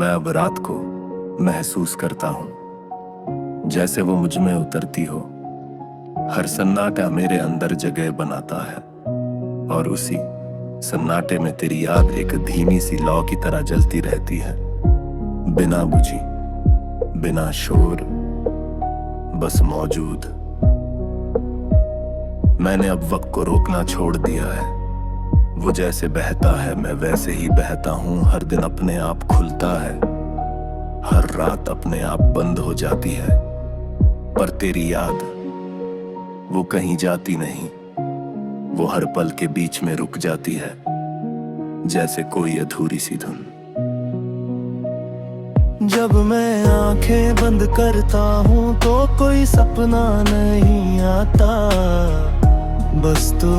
मैं अब रात को महसूस करता हूँ जैसे वो मुझ में उतरती हो। हर सन्नाटा मेरे अंदर जगह बनाता है और उसी सन्नाटे में तेरी याद एक धीमी सी लौ की तरह जलती रहती है, बिना बुझी, बिना शोर, बस मौजूद। मैंने अब वक्त को रोकना छोड़ दिया है। वो जैसे बहता है मैं वैसे ही बहता हूँ। हर दिन अपने आप खुलता है, हर रात अपने आप बंद हो जाती है, पर तेरी याद वो कहीं जाती नहीं। वो हर पल के बीच में रुक जाती है, जैसे कोई अधूरी सी धुन। जब मैं आंखें बंद करता हूँ तो कोई सपना नहीं आता, बस तू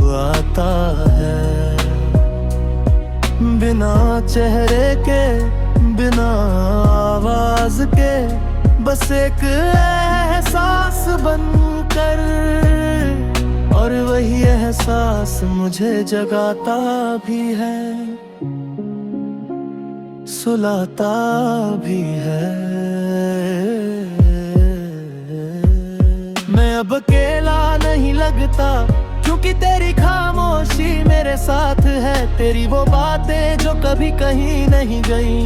आता है। बिना चेहरे के, बिना आवाज के, बस एक एहसास बनकर, और वही एहसास मुझे जगाता भी है, सुलाता भी है। मैं अब अकेला नहीं लगता, क्योंकि तेरी खामोशी मेरे साथ है। तेरी वो बातें जो कभी कहीं नहीं गई,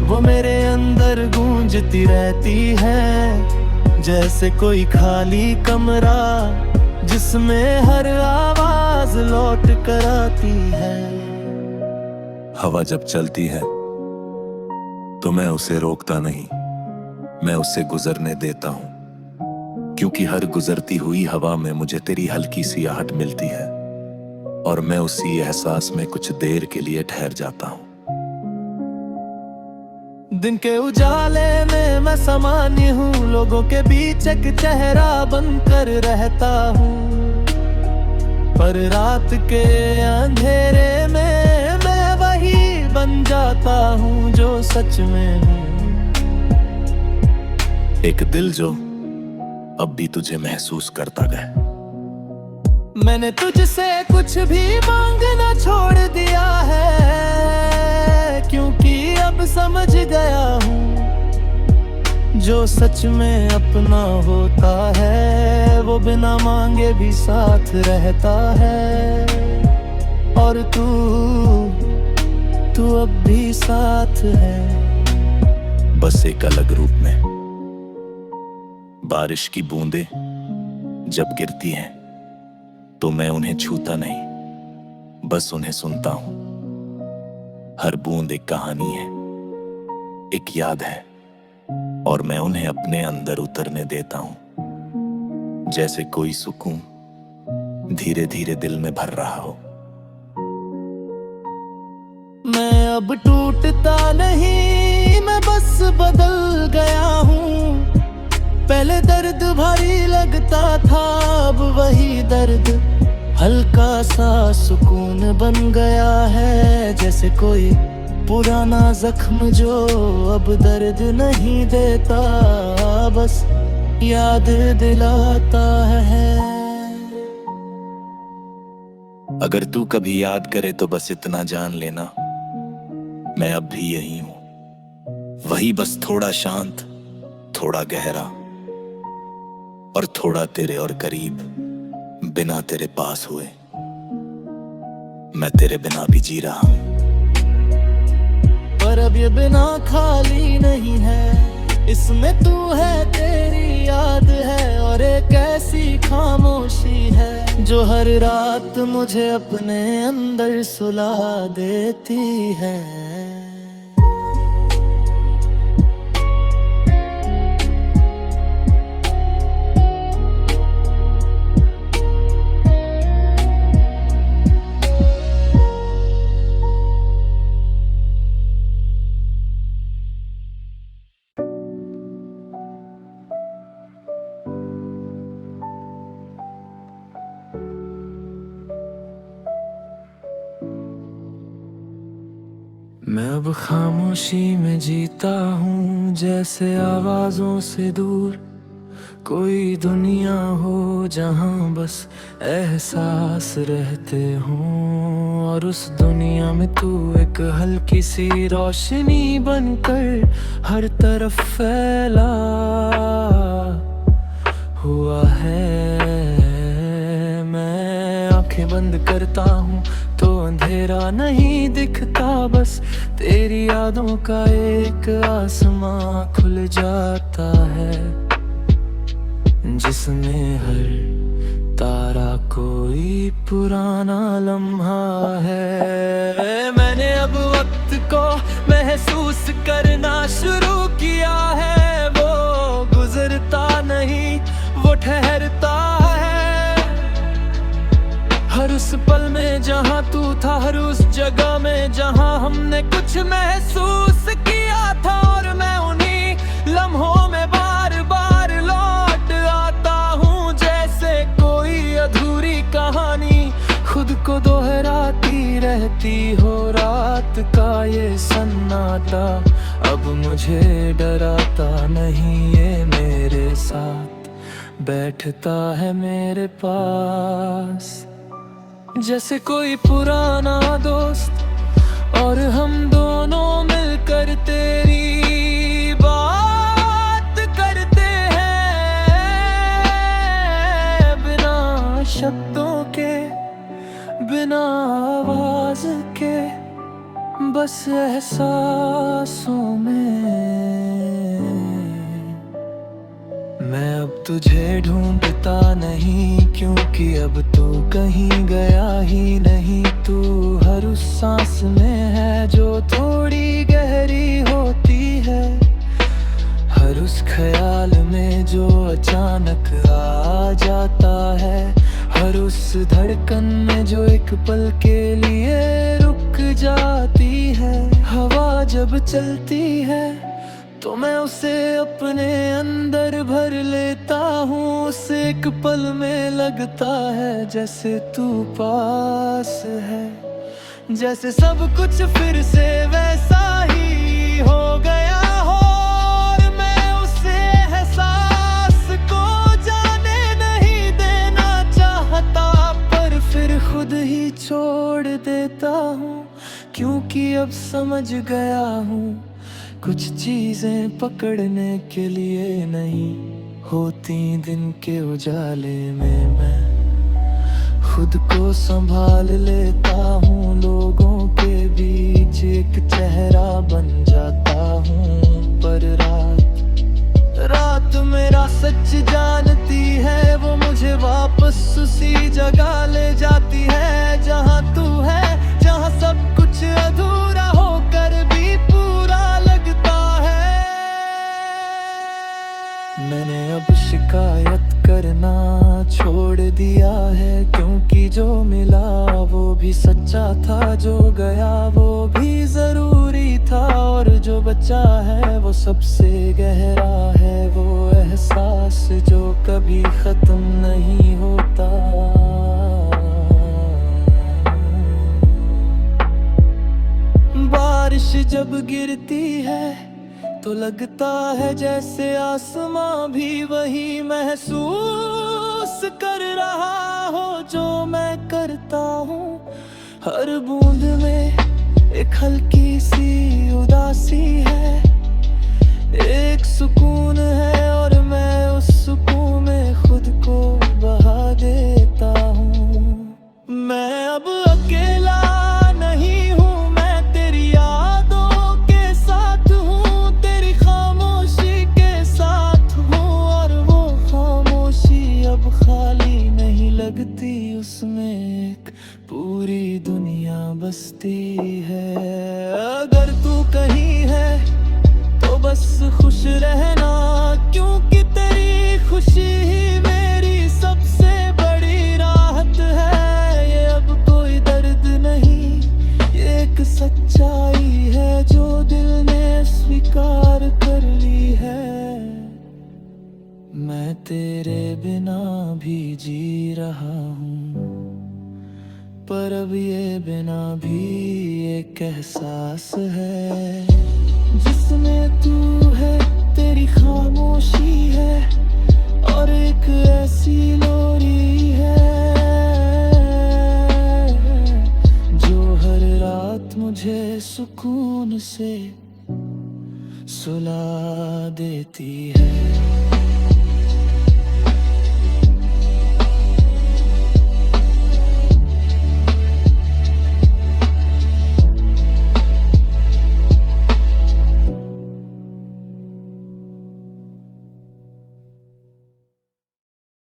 वो मेरे अंदर गूंजती रहती है, जैसे कोई खाली कमरा जिसमें हर आवाज लौट कर आती है। हवा जब चलती है तो मैं उसे रोकता नहीं, मैं उसे गुजरने देता हूँ, क्योंकि हर गुजरती हुई हवा में मुझे तेरी हल्की सी आहट मिलती है, और मैं उसी एहसास में कुछ देर के लिए ठहर जाता हूँ। दिन के उजाले में मैं सामान्य हूँ, लोगों के बीच एक चेहरा बनकर रहता हूँ, पर रात के अंधेरे में मैं वही बन जाता हूँ जो सच में हूँ। एक दिल जो अब भी तुझे महसूस करता गया। मैंने तुझसे कुछ भी मांगना छोड़ दिया है, क्योंकि अब समझ गया हूँ जो सच में अपना होता है, वो बिना मांगे भी साथ रहता है। और तू अब भी साथ है, बस एक अलग रूप में। बारिश की बूंदें जब गिरती हैं तो मैं उन्हें छूता नहीं, बस उन्हें सुनता हूं। हर बूंद एक कहानी है, एक याद है, और मैं उन्हें अपने अंदर उतरने देता हूं, जैसे कोई सुकून धीरे धीरे दिल में भर रहा हो। मैं अब टूटता नहीं, मैं बस बदल गया हूँ। पहले दर्द भारी लगता था, अब वही दर्द हल्का सा सुकून बन गया है, जैसे कोई पुराना जख्म जो अब दर्द नहीं देता, बस याद दिलाता है। अगर तू कभी याद करे तो बस इतना जान लेना, मैं अब भी यही हूं, वही बस थोड़ा शांत, थोड़ा गहरा, और थोड़ा तेरे और करीब। बिना तेरे पास हुए मैं तेरे बिना भी जी रहा हूं। पर अब ये बिना खाली नहीं है, इसमें तू है, तेरी याद है, और एक ऐसी खामोशी है जो हर रात मुझे अपने अंदर सुला देती है। मैं अब खामोशी में जीता हूँ, जैसे आवाजों से दूर, कोई दुनिया हो जहां बस एहसास रहते हों, और उस दुनिया में तू एक हल्की सी रोशनी बनकर हर तरफ फैला हुआ है। मैं आंखें बंद करता हूँ तो अंधेरा नहीं दिखता, बस तेरी यादों का एक आसमां खुल जाता है, जिसमें हर तारा कोई पुराना लम्हा है। मैंने अब वक्त को महसूस करना शुरू किया है, वो गुजरता नहीं वो ठहरता है। हर उस पल में जहां तू था, हर उस जगह में जहां हमने कुछ महसूस किया था, और मैं उन्हीं लम्हों में बार बार लौट आता हूँ, जैसे कोई अधूरी कहानी खुद को दोहराती रहती हो। रात का ये सन्नाटा अब मुझे डराता नहीं, ये मेरे साथ बैठता है मेरे पास, जैसे कोई पुराना दोस्त, और हम दोनों मिलकर तेरी बात करते हैं, बिना शब्दों के बिना आवाज के, बस एहसासों में। मैं अब तुझे ढूंढता नहीं, क्योंकि अब तू कहीं गया ही नहीं। तू हर उस सांस में है जो थोड़ी गहरी होती है, हर उस ख्याल में जो अचानक आ जाता है, हर उस धड़कन में जो एक पल के लिए रुक जाती है। हवा जब चलती है तो मैं उसे अपने अंदर भर लेता हूँ, उसे एक पल में लगता है जैसे तू पास है, जैसे सब कुछ फिर से वैसा ही हो गया हो, और मैं उसे एहसास को जाने नहीं देना चाहता, पर फिर खुद ही छोड़ देता हूँ, क्योंकि अब समझ गया हूँ कुछ चीजें पकड़ने के लिए नहीं होती दिन के उजाले में। मैं खुद को संभाल लेता हूँ, लोगों के बीच एक चेहरा बन जाता हूँ, पर रात मेरा सच जानती है, वो मुझे वापस उसी जगह ले जाती है जहाँ तू है, जहाँ सब कुछ अधूरा होकर भी पूरा लगता है। मैंने अब शिकायत करना छोड़ दिया है, क्योंकि जो मिला वो भी सच्चा था, जो गया वो भी जरूरी था, और जो बचा है वो सबसे गहरा है, वो एहसास जो कभी खत्म नहीं होता। बारिश जब गिरती है तो लगता है जैसे आसमां भी वही महसूस कर रहा हो जो मैं करता हूँ। हर बूंद में एक हल्की सी उदासी है, एक सुकून है, और मैं उस सुकून में खुद को बहा देता हूँ। मैं अब अकेला नहीं हूँ, मैं तेरी यादों के साथ हूँ, तेरी खामोशी के साथ हूँ, और वो खामोशी अब खाली नहीं लगती, उसमें एक पूरी दुनिया बसती है। अगर तू कहीं है तो बस खुश रहना, क्योंकि तेरी खुशी ही मेरी सबसे बड़ी राहत है। ये अब कोई दर्द नहीं, ये एक सच्चाई है जो दिल ने स्वीकार कर ली है। मैं तेरे बिना भी जी रहा हूँ, पर अब ये बिना भी एक एहसास है, जिसमें तू है, तेरी खामोशी है, सुकून से सुला देती है।